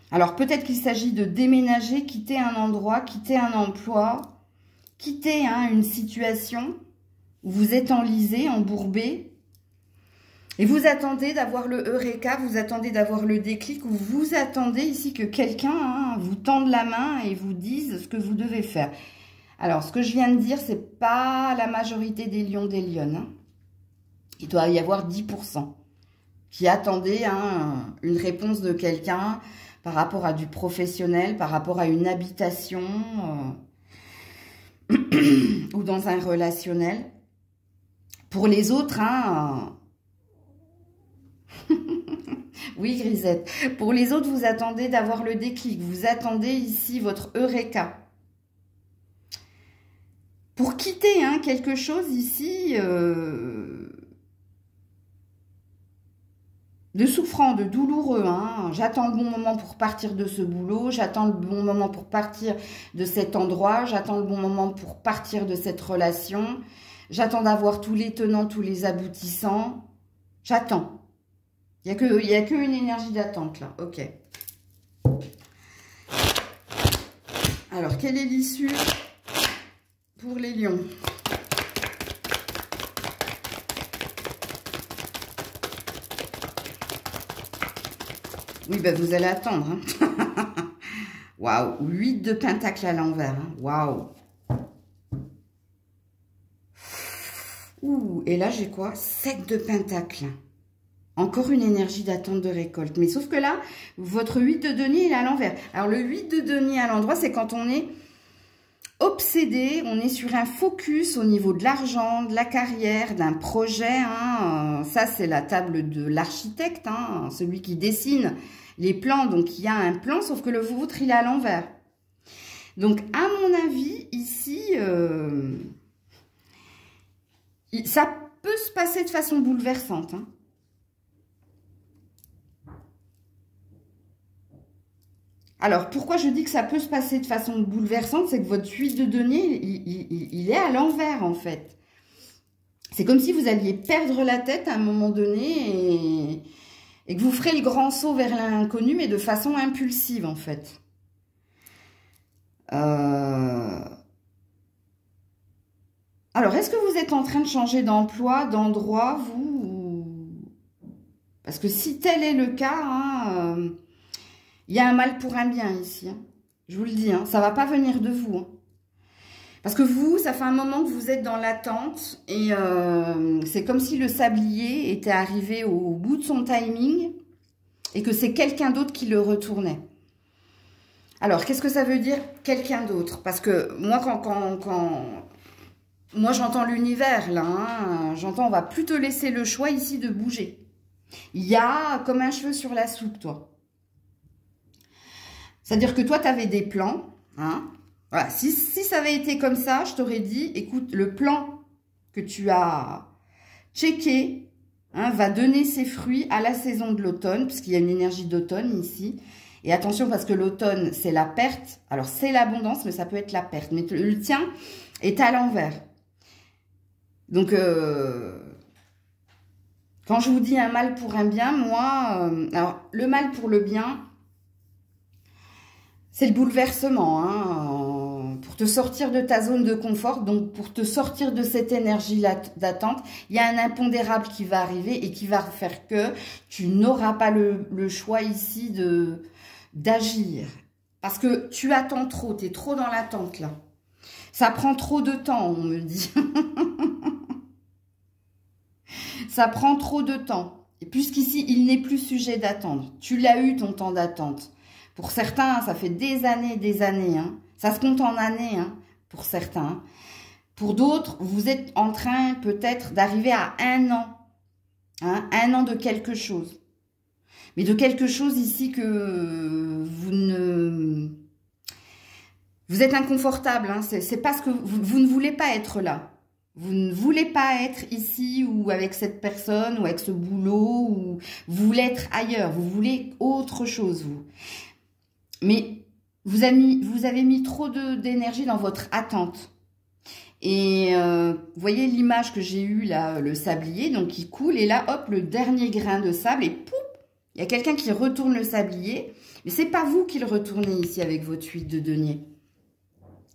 Alors, peut-être qu'il s'agit de déménager, quitter un endroit, quitter un emploi, quitter une situation où vous êtes enlisé, embourbé. Et vous attendez d'avoir le Eureka, vous attendez d'avoir le déclic, ou vous attendez ici que quelqu'un vous tende la main et vous dise ce que vous devez faire. Alors, ce que je viens de dire, c'est pas la majorité des lions, des lionnes. Il doit y avoir 10% qui attendaient une réponse de quelqu'un par rapport à du professionnel, par rapport à une habitation ou dans un relationnel. Pour les autres, oui, Grisette. Pour les autres, vous attendez d'avoir le déclic. Vous attendez ici votre Eureka. Pour quitter quelque chose ici de souffrant, de douloureux. J'attends le bon moment pour partir de ce boulot. J'attends le bon moment pour partir de cet endroit. J'attends le bon moment pour partir de cette relation. J'attends d'avoir tous les tenants, tous les aboutissants. J'attends. Il y a que une énergie d'attente, là. Ok. Alors, quelle est l'issue pour les lions? Oui, ben vous allez attendre. Hein. Waouh, 8 de pentacle à l'envers. Hein. Waouh. Ouh, et là, j'ai quoi? 7 de pentacle. Encore une énergie d'attente de récolte. Mais sauf que là, votre 8 de denier, il est à l'envers. Alors, le 8 de denier à l'endroit, c'est quand on est obsédé, on est sur un focus au niveau de l'argent, de la carrière, d'un projet. Hein. Ça, c'est la table de l'architecte, hein, celui qui dessine les plans. Donc, il y a un plan, sauf que le vôtre, il est à l'envers. Donc, à mon avis, ici, ça peut se passer de façon bouleversante. Hein. Alors, pourquoi je dis que ça peut se passer de façon bouleversante? C'est que votre 8 de denier, il est à l'envers, en fait. C'est comme si vous alliez perdre la tête à un moment donné et que vous ferez le grand saut vers l'inconnu, mais de façon impulsive, en fait. Alors, est-ce que vous êtes en train de changer d'emploi, d'endroit, vous? Parce que si tel est le cas, hein, il y a un mal pour un bien ici. Hein. Je vous le dis, hein, ça ne va pas venir de vous. Hein. Parce que vous, ça fait un moment que vous êtes dans l'attente. Et c'est comme si le sablier était arrivé au bout de son timing. Et que c'est quelqu'un d'autre qui le retournait. Alors, qu'est-ce que ça veut dire, quelqu'un d'autre? Parce que moi, moi, j'entends l'univers, là. Hein, j'entends, on va plus te laisser le choix ici de bouger. Il y a comme un cheveu sur la soupe, toi. C'est-à-dire que toi, tu avais des plans. Hein. Voilà. Si ça avait été comme ça, je t'aurais dit, écoute, le plan que tu as checké hein, va donner ses fruits à la saison de l'automne, puisqu'il y a une énergie d'automne ici. Et attention, parce que l'automne, c'est la perte. Alors, c'est l'abondance, mais ça peut être la perte. Mais le tien est à l'envers. Donc, quand je vous dis un mal pour un bien, moi, alors, le mal pour le bien, c'est le bouleversement, hein, pour te sortir de ta zone de confort, donc pour te sortir de cette énergie d'attente, il y a un impondérable qui va arriver et qui va faire que tu n'auras pas le choix ici d'agir. Parce que tu attends trop, tu es trop dans l'attente là. Ça prend trop de temps, on me dit. Ça prend trop de temps. Et puisqu'ici, il n'est plus sujet d'attendre. Tu l'as eu ton temps d'attente. Pour certains, ça fait des années. Hein. Ça se compte en années, hein, pour certains. Pour d'autres, vous êtes en train peut-être d'arriver à 1 an. Hein, 1 an de quelque chose. Mais de quelque chose ici que vous êtes inconfortable. Hein, c'est parce que vous ne voulez pas être là. Vous ne voulez pas être ici ou avec cette personne ou avec ce boulot. Ou vous voulez être ailleurs. Vous voulez autre chose, vous. Mais vous avez mis trop d'énergie dans votre attente. Et vous voyez l'image que j'ai eue là, le sablier, donc il coule. Et là, hop, le dernier grain de sable et pouf, il y a quelqu'un qui retourne le sablier. Mais c'est pas vous qui le retournez ici avec votre 8 de denier.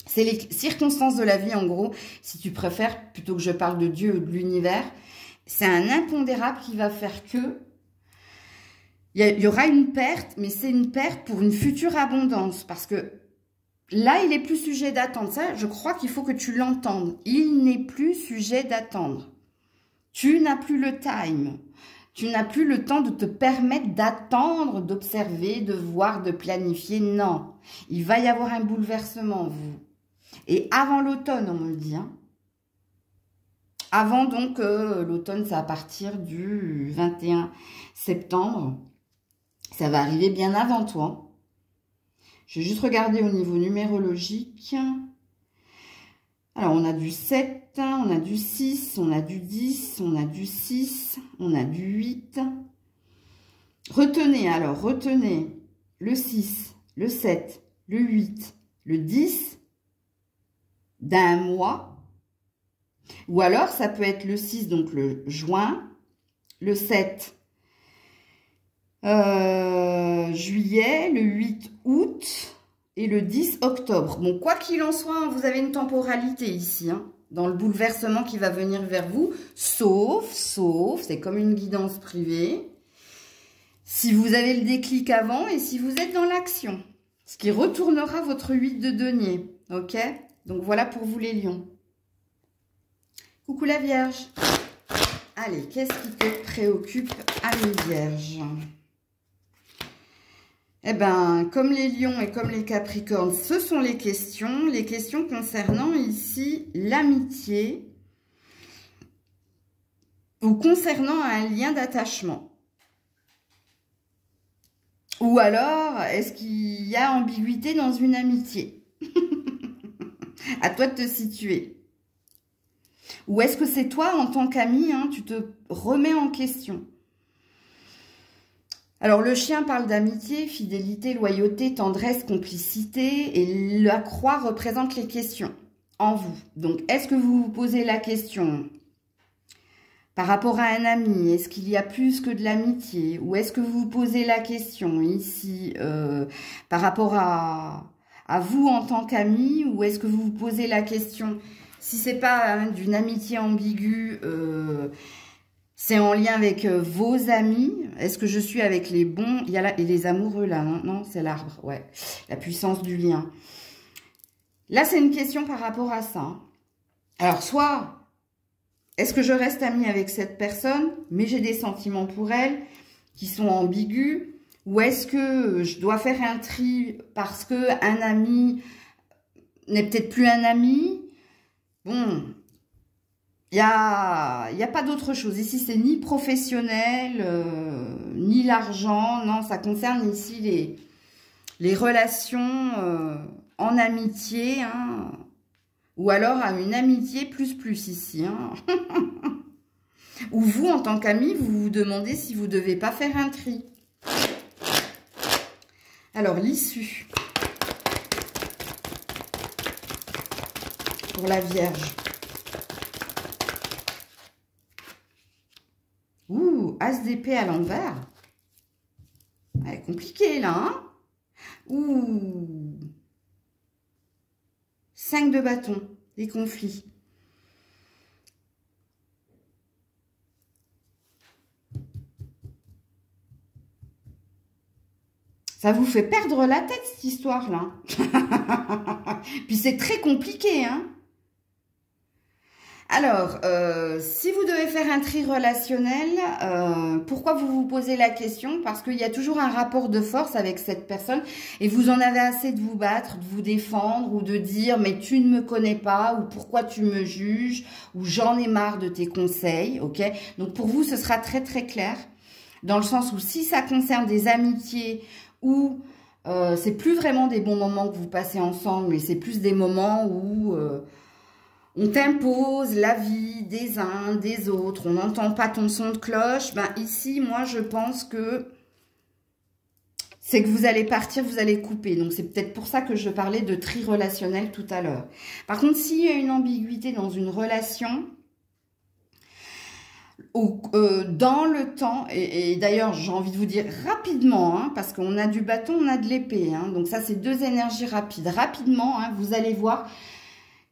C'est les circonstances de la vie, en gros, si tu préfères, plutôt que je parle de Dieu ou de l'univers. C'est un impondérable qui va faire que il y aura une perte, mais c'est une perte pour une future abondance. Parce que là, il n'est plus sujet d'attendre. Ça, je crois qu'il faut que tu l'entendes. Il n'est plus sujet d'attendre. Tu n'as plus le time. Tu n'as plus le temps de te permettre d'attendre, d'observer, de voir, de planifier. Non. Il va y avoir un bouleversement, vous. Et avant l'automne, on me le dit. Hein. Avant, donc, l'automne, c'est à partir du 21 septembre. Ça va arriver bien avant toi. Je vais juste regarder au niveau numérologique. Alors, on a du 7, on a du 6, on a du 10, on a du 6, on a du 8. Retenez, alors, retenez le 6, le 7, le 8, le 10 d'un mois. Ou alors, ça peut être le 6, donc le juin, le 7, juillet, le 8 août et le 10 octobre. Bon, quoi qu'il en soit, vous avez une temporalité ici, hein, dans le bouleversement qui va venir vers vous, sauf, c'est comme une guidance privée, si vous avez le déclic avant et si vous êtes dans l'action, ce qui retournera votre 8 de denier, ok? Donc voilà pour vous les lions. Coucou la Vierge. Allez, qu'est-ce qui te préoccupe, ami Vierge? Eh bien, comme les lions et comme les capricornes, ce sont les questions concernant ici l'amitié ou concernant un lien d'attachement. Ou alors, est-ce qu'il y a ambiguïté dans une amitié? À toi de te situer. Ou est-ce que c'est toi, en tant qu'ami, hein, tu te remets en question? Alors, le chien parle d'amitié, fidélité, loyauté, tendresse, complicité. Et la croix représente les questions en vous. Donc, est-ce que vous vous posez la question par rapport à un ami? Est-ce qu'il y a plus que de l'amitié? Ou est-ce que vous vous posez la question ici par rapport à vous en tant qu'ami? Ou est-ce que vous vous posez la question, si c'est pas hein, d'une amitié ambiguë, c'est en lien avec vos amis? Est-ce que je suis avec les bons? Il y a là, et les amoureux là, non, non c'est l'arbre, ouais. La puissance du lien. Là, c'est une question par rapport à ça. Alors, soit, est-ce que je reste amie avec cette personne, mais j'ai des sentiments pour elle qui sont ambigus? Ou est-ce que je dois faire un tri parce que un ami n'est peut-être plus un ami? Bon, il n'y a pas d'autre chose. Ici, c'est ni professionnel, ni l'argent. Non, ça concerne ici les relations en amitié. Hein, ou alors à une amitié plus ici. Hein. Ou vous, en tant qu'ami, vous vous demandez si vous ne devez pas faire un tri. Alors, l'issue pour la Vierge. Ouh, As d'épée à l'envers. Elle est compliquée, là. Hein? Ouh. 5 de bâton, des conflits. Ça vous fait perdre la tête, cette histoire-là. Puis c'est très compliqué, hein. Alors, si vous devez faire un tri relationnel, pourquoi vous vous posez la question? Parce qu'il y a toujours un rapport de force avec cette personne et vous en avez assez de vous battre, de vous défendre ou de dire « mais tu ne me connais pas » ou « pourquoi tu me juges » ou « j'en ai marre de tes conseils ». Ok. Donc, pour vous, ce sera très très clair dans le sens où si ça concerne des amitiés où c'est plus vraiment des bons moments que vous passez ensemble, mais c'est plus des moments où... on t'impose la vie des uns, des autres, on n'entend pas ton son de cloche. Ben ici, moi, je pense que c'est que vous allez partir, vous allez couper. Donc, c'est peut-être pour ça que je parlais de tri relationnel tout à l'heure. Par contre, s'il y a une ambiguïté dans une relation, dans le temps, et d'ailleurs, j'ai envie de vous dire rapidement, hein, parce qu'on a du bâton, on a de l'épée. Hein, donc, ça, c'est deux énergies rapides. Rapidement, hein, vous allez voir...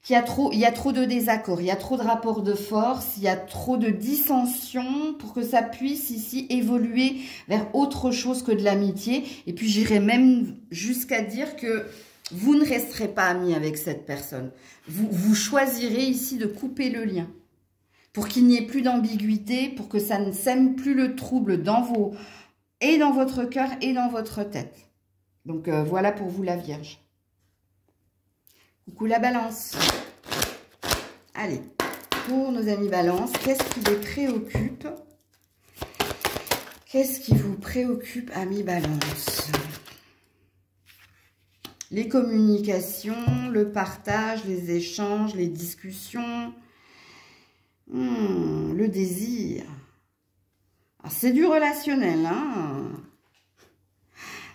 il y a trop de désaccords, il y a trop de rapports de force, il y a trop de dissensions pour que ça puisse ici évoluer vers autre chose que de l'amitié. Et puis j'irai même jusqu'à dire que vous ne resterez pas amis avec cette personne. Vous choisirez ici de couper le lien pour qu'il n'y ait plus d'ambiguïté, pour que ça ne sème plus le trouble dans votre cœur et dans votre tête. Donc voilà pour vous la Vierge. Coucou la Balance. Allez, pour nos amis Balance, qu'est-ce qui les préoccupe? Qu'est-ce qui vous préoccupe, amis Balance? Les communications, le partage, les échanges, les discussions, le désir. C'est du relationnel, hein?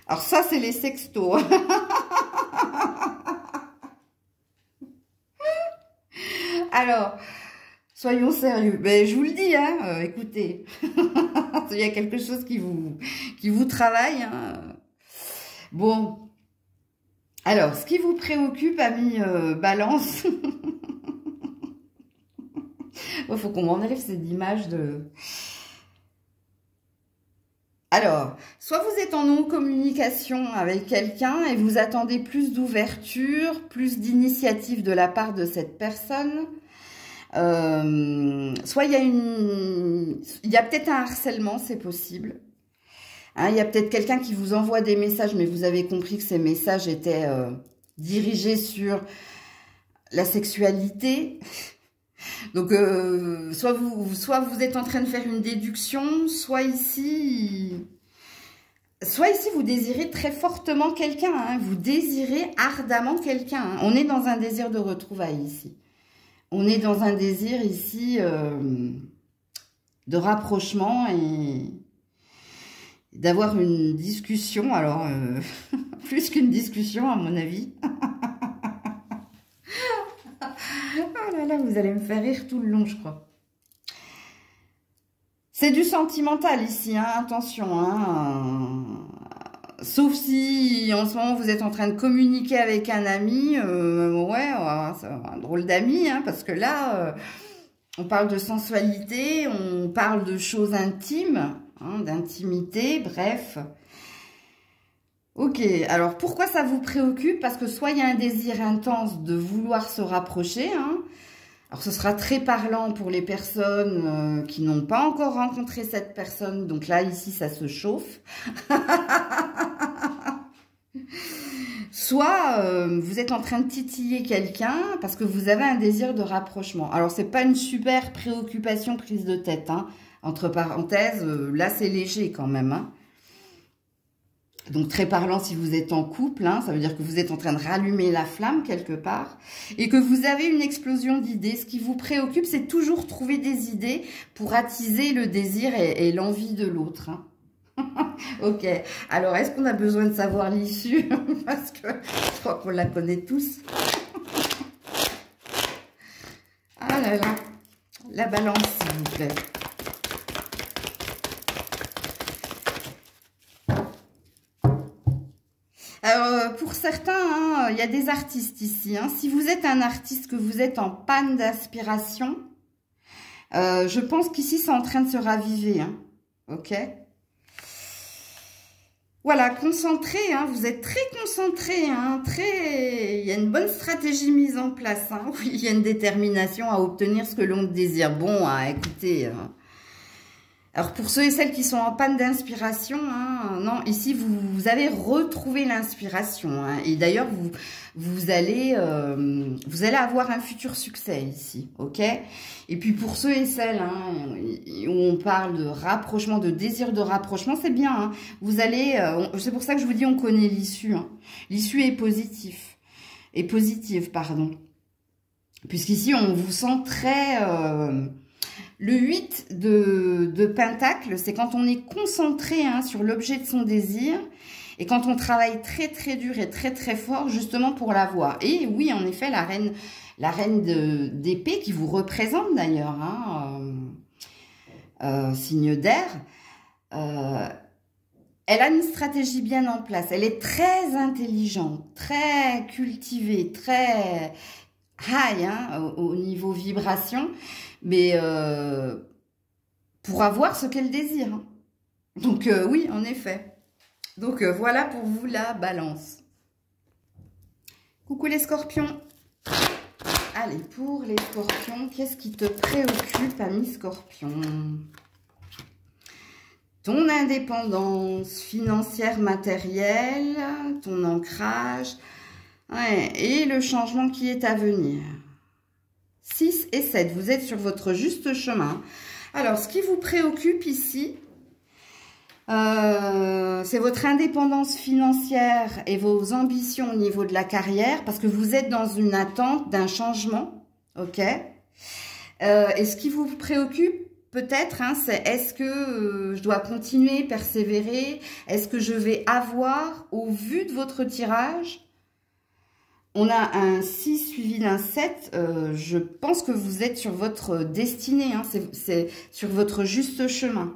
Alors ça, c'est les sextos. Alors, soyons sérieux. Ben, je vous le dis, hein, écoutez. Il y a quelque chose qui vous travaille. Hein. Bon. Alors, ce qui vous préoccupe, amis Balance. Il faut qu'on m'enlève cette image de... Alors, soit vous êtes en non-communication avec quelqu'un et vous attendez plus d'ouverture, plus d'initiative de la part de cette personne. Soit il y a peut-être un harcèlement, c'est possible. Hein, il y a peut-être quelqu'un qui vous envoie des messages, mais vous avez compris que ces messages étaient dirigés sur la sexualité. Donc, soit vous êtes en train de faire une déduction, soit ici, vous désirez très fortement quelqu'un. Hein, vous désirez ardemment quelqu'un. Hein. On est dans un désir de retrouvailles ici. On est dans un désir ici de rapprochement et d'avoir une discussion. Alors, plus qu'une discussion à mon avis. Oh là là, vous allez me faire rire tout le long, je crois. C'est du sentimental ici, hein, attention. Hein, sauf si en ce moment vous êtes en train de communiquer avec un ami. Ouais, c'est un drôle d'ami, hein, parce que là, on parle de sensualité, on parle de choses intimes, hein, d'intimité, bref. Ok, alors pourquoi ça vous préoccupe? Parce que soit il y a un désir intense de vouloir se rapprocher, hein. Alors ce sera très parlant pour les personnes qui n'ont pas encore rencontré cette personne, donc là ici ça se chauffe. Soit vous êtes en train de titiller quelqu'un parce que vous avez un désir de rapprochement. Alors c'est pas une super préoccupation prise de tête, hein. Entre parenthèses, là c'est léger quand même, hein. Donc, très parlant si vous êtes en couple, hein, ça veut dire que vous êtes en train de rallumer la flamme quelque part et que vous avez une explosion d'idées. Ce qui vous préoccupe, c'est toujours trouver des idées pour attiser le désir et l'envie de l'autre. Hein. Ok, alors est-ce qu'on a besoin de savoir l'issue? Parce que je crois qu'on la connaît tous. Ah là là, la balance s'il vous plaît. Alors, pour certains, hein, il y a des artistes ici. Hein. Si vous êtes un artiste, que vous êtes en panne d'inspiration, je pense qu'ici, c'est en train de se raviver. Hein. Ok. Voilà, concentré. Hein, vous êtes très concentré. Hein, il y a une bonne stratégie mise en place. Hein. Oui, il y a une détermination à obtenir ce que l'on désire. Bon, hein, écoutez... Alors, pour ceux et celles qui sont en panne d'inspiration, hein, non, ici, vous avez retrouvé l'inspiration. Hein, et d'ailleurs, vous allez avoir un futur succès ici, ok? Et puis, pour ceux et celles hein, où on parle de rapprochement, de désir de rapprochement, c'est bien. Hein, vous allez, c'est pour ça que je vous dis, on connaît l'issue. Hein. L'issue est positive, pardon. Puisqu'ici, on vous sent très... Le 8 de Pentacle, c'est quand on est concentré hein, sur l'objet de son désir et quand on travaille très très dur et très très fort justement pour l'avoir. Et oui, en effet, la reine d'épée qui vous représente d'ailleurs, hein, signe d'air, elle a une stratégie bien en place. Elle est très intelligente, très cultivée, très high hein, au niveau vibration. Mais pour avoir ce qu'elle désire. Hein. Donc oui, en effet. Donc voilà pour vous la balance. Coucou les scorpions. Allez, pour les scorpions, qu'est-ce qui te préoccupe, ami scorpion? Ton indépendance financière, matérielle, ton ancrage, ouais, et le changement qui est à venir. 6 et 7, vous êtes sur votre juste chemin. Alors, ce qui vous préoccupe ici, c'est votre indépendance financière et vos ambitions au niveau de la carrière, parce que vous êtes dans une attente d'un changement, ok? Et ce qui vous préoccupe, peut-être, hein, c'est est-ce que je dois continuer, persévérer? Est-ce que je vais avoir, au vu de votre tirage, on a un 6 suivi d'un 7, je pense que vous êtes sur votre destinée, hein, c'est sur votre juste chemin.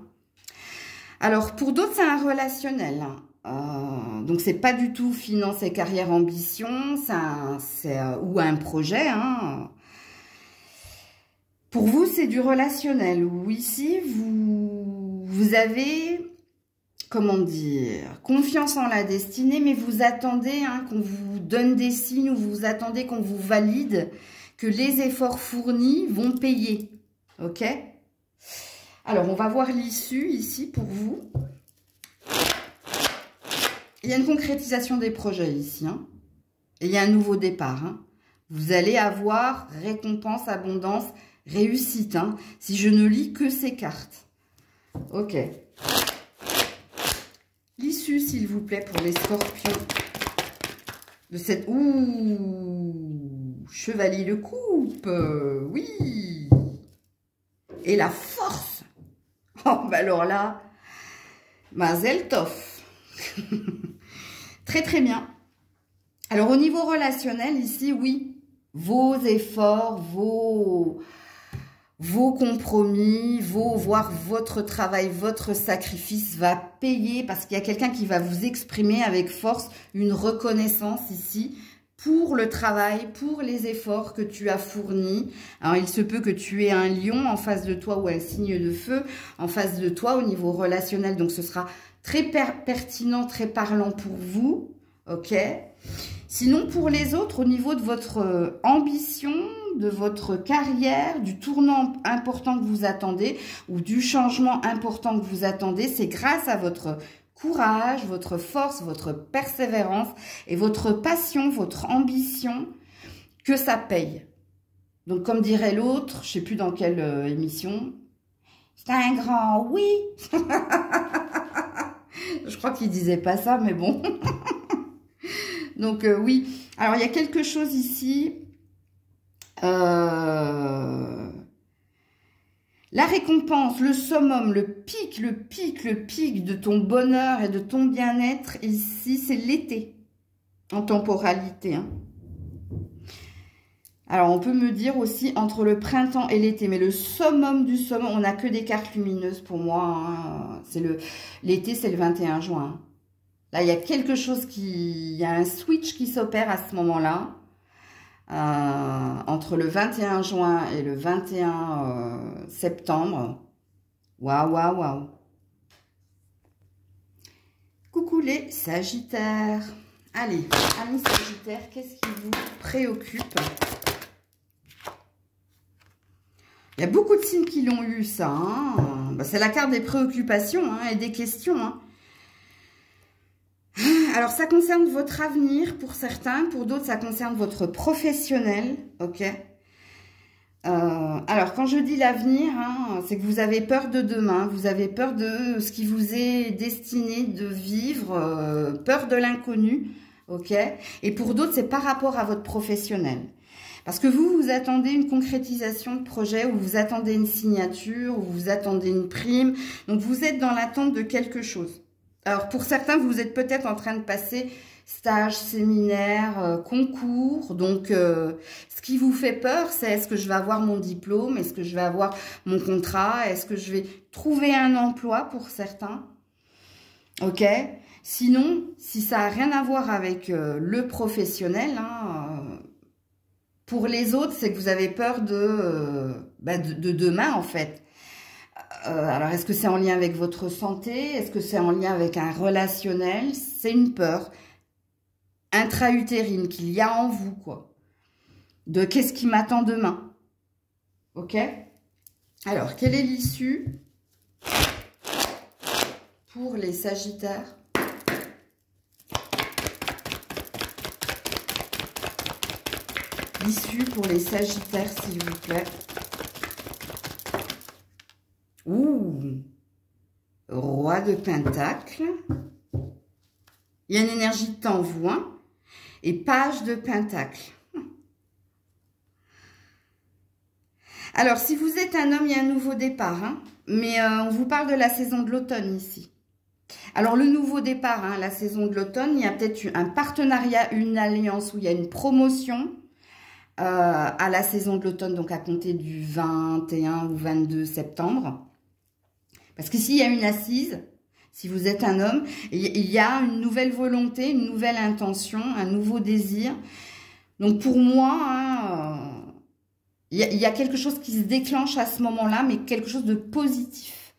Alors, pour d'autres, c'est un relationnel. Donc, c'est pas du tout finance et carrière ambition, ou un projet. Hein. Pour vous, c'est du relationnel. Ou ici, vous avez, comment dire, confiance en la destinée, mais vous attendez qu'on vous donne des signes, ou vous attendez qu'on vous valide, que les efforts fournis vont payer. Ok ? Alors, on va voir l'issue ici pour vous. Il y a une concrétisation des projets ici. Hein. Et il y a un nouveau départ. Hein. Vous allez avoir récompense, abondance, réussite. Hein, si je ne lis que ces cartes. Ok. L'issue, s'il vous plaît, pour les scorpions. De cette... Ouh, chevalier de coupe. Oui. Et la force. Oh, bah alors là, Mazel Tov. Très, très bien. Alors, au niveau relationnel, ici, oui, vos efforts, vos compromis, voire votre travail, votre sacrifice va payer parce qu'il y a quelqu'un qui va vous exprimer avec force une reconnaissance ici pour le travail, pour les efforts que tu as fournis. Alors, il se peut que tu aies un lion en face de toi ou un signe de feu en face de toi au niveau relationnel. Donc, ce sera très pertinent, très parlant pour vous. Ok. Sinon, pour les autres, au niveau de votre ambition, de votre carrière, du tournant important que vous attendez ou du changement important que vous attendez, c'est grâce à votre courage, votre force, votre persévérance et votre passion, votre ambition que ça paye. Donc, comme dirait l'autre, je ne sais plus dans quelle émission, c'est un grand oui. Je crois qu'il disait pas ça, mais bon. Donc, oui. Alors, il y a quelque chose ici. La récompense, le summum, le pic de ton bonheur et de ton bien-être, ici, c'est l'été. En temporalité. Hein. Alors, on peut me dire aussi entre le printemps et l'été. Mais le summum du summum, on n'a que des cartes lumineuses pour moi. Hein. L'été, c'est le 21 juin. Là, il y a quelque chose il y a un switch qui s'opère à ce moment-là. Entre le 21 juin et le 21 septembre. Waouh, waouh, waouh. Coucou les Sagittaires. Allez, amis Sagittaires, qu'est-ce qui vous préoccupe? Il y a beaucoup de signes qui l'ont eu, ça. Hein. Bah, c'est la carte des préoccupations hein, et des questions. Hein. Alors, ça concerne votre avenir pour certains. Pour d'autres, ça concerne votre professionnel. Ok. Alors, quand je dis l'avenir, hein, c'est que vous avez peur de demain. Vous avez peur de ce qui vous est destiné de vivre. Peur de l'inconnu. Ok. Et pour d'autres, c'est par rapport à votre professionnel. Parce que vous attendez une concrétisation de projet, ou vous attendez une signature, ou vous attendez une prime. Donc, vous êtes dans l'attente de quelque chose. Alors, pour certains, vous êtes peut-être en train de passer stage, séminaire, concours. Donc, ce qui vous fait peur, c'est est-ce que je vais avoir mon diplôme? Est-ce que je vais avoir mon contrat? Est-ce que je vais trouver un emploi pour certains? Ok. Sinon, si ça n'a rien à voir avec le professionnel, hein, pour les autres, c'est que vous avez peur de demain, en fait. Alors, est-ce que c'est en lien avec votre santé? Est-ce que c'est en lien avec un relationnel? C'est une peur intra-utérine qu'il y a en vous, quoi. De qu'est-ce qui m'attend demain? Ok? Alors, quelle est l'issue pour les Sagittaires? L'issue pour les Sagittaires, s'il vous plaît. Ouh, Roi de Pentacle. Il y a une énergie de t'envoi. Hein, et Page de Pentacle. Alors, si vous êtes un homme, il y a un nouveau départ. Hein, mais on vous parle de la saison de l'automne ici. Alors, le nouveau départ, hein, la saison de l'automne, il y a peut-être un partenariat, une alliance où il y a une promotion à la saison de l'automne, donc à compter du 21 ou 22 septembre. Parce qu'ici, il y a une assise. Si vous êtes un homme, il y a une nouvelle volonté, une nouvelle intention, un nouveau désir. Donc pour moi, hein, il y a quelque chose qui se déclenche à ce moment-là, mais quelque chose de positif.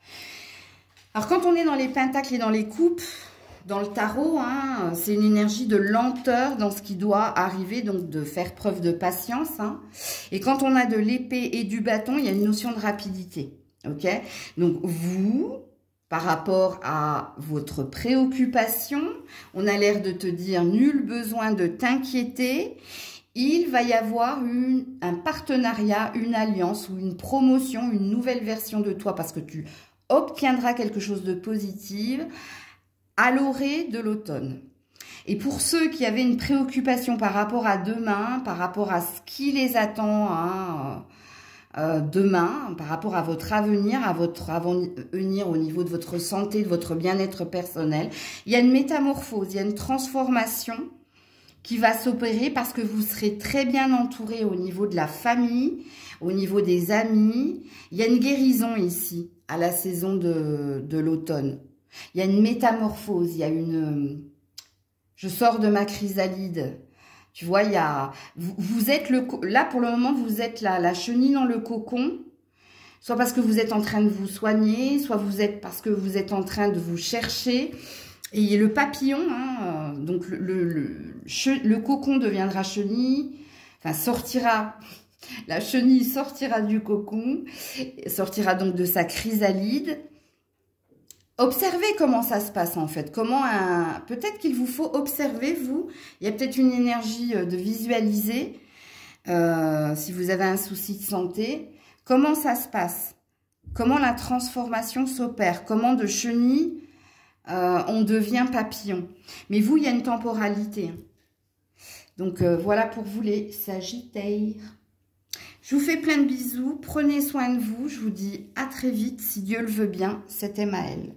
Alors quand on est dans les pentacles et dans les coupes, dans le tarot, hein, c'est une énergie de lenteur dans ce qui doit arriver, donc de faire preuve de patience. Hein. Et quand on a de l'épée et du bâton, il y a une notion de rapidité. Ok? Donc vous, par rapport à votre préoccupation, on a l'air de te dire nul besoin de t'inquiéter. Il va y avoir un partenariat, une alliance ou une promotion, une nouvelle version de toi parce que tu obtiendras quelque chose de positif à l'orée de l'automne. Et pour ceux qui avaient une préoccupation par rapport à demain, par rapport à ce qui les attend hein, demain, par rapport à votre avenir au niveau de votre santé, de votre bien-être personnel, il y a une métamorphose, il y a une transformation qui va s'opérer parce que vous serez très bien entouré au niveau de la famille, au niveau des amis. Il y a une guérison ici, à la saison de l'automne. Il y a une métamorphose, il y a une... Je sors de ma chrysalide. Tu vois, il y a... Vous êtes là, pour le moment, vous êtes la chenille dans le cocon. Soit parce que vous êtes en train de vous soigner, soit parce que vous êtes en train de vous chercher. Et le papillon, hein, donc le cocon deviendra chenille, enfin sortira, la chenille sortira du cocon, sortira donc de sa chrysalide. Observez comment ça se passe en fait, peut-être qu'il vous faut observer vous, il y a peut-être une énergie de visualiser, si vous avez un souci de santé, comment ça se passe, comment la transformation s'opère, comment de chenille, on devient papillon. Mais vous, il y a une temporalité. Donc, voilà pour vous les Sagittaires. Je vous fais plein de bisous. Prenez soin de vous. Je vous dis à très vite. Si Dieu le veut bien, c'était Maëlle.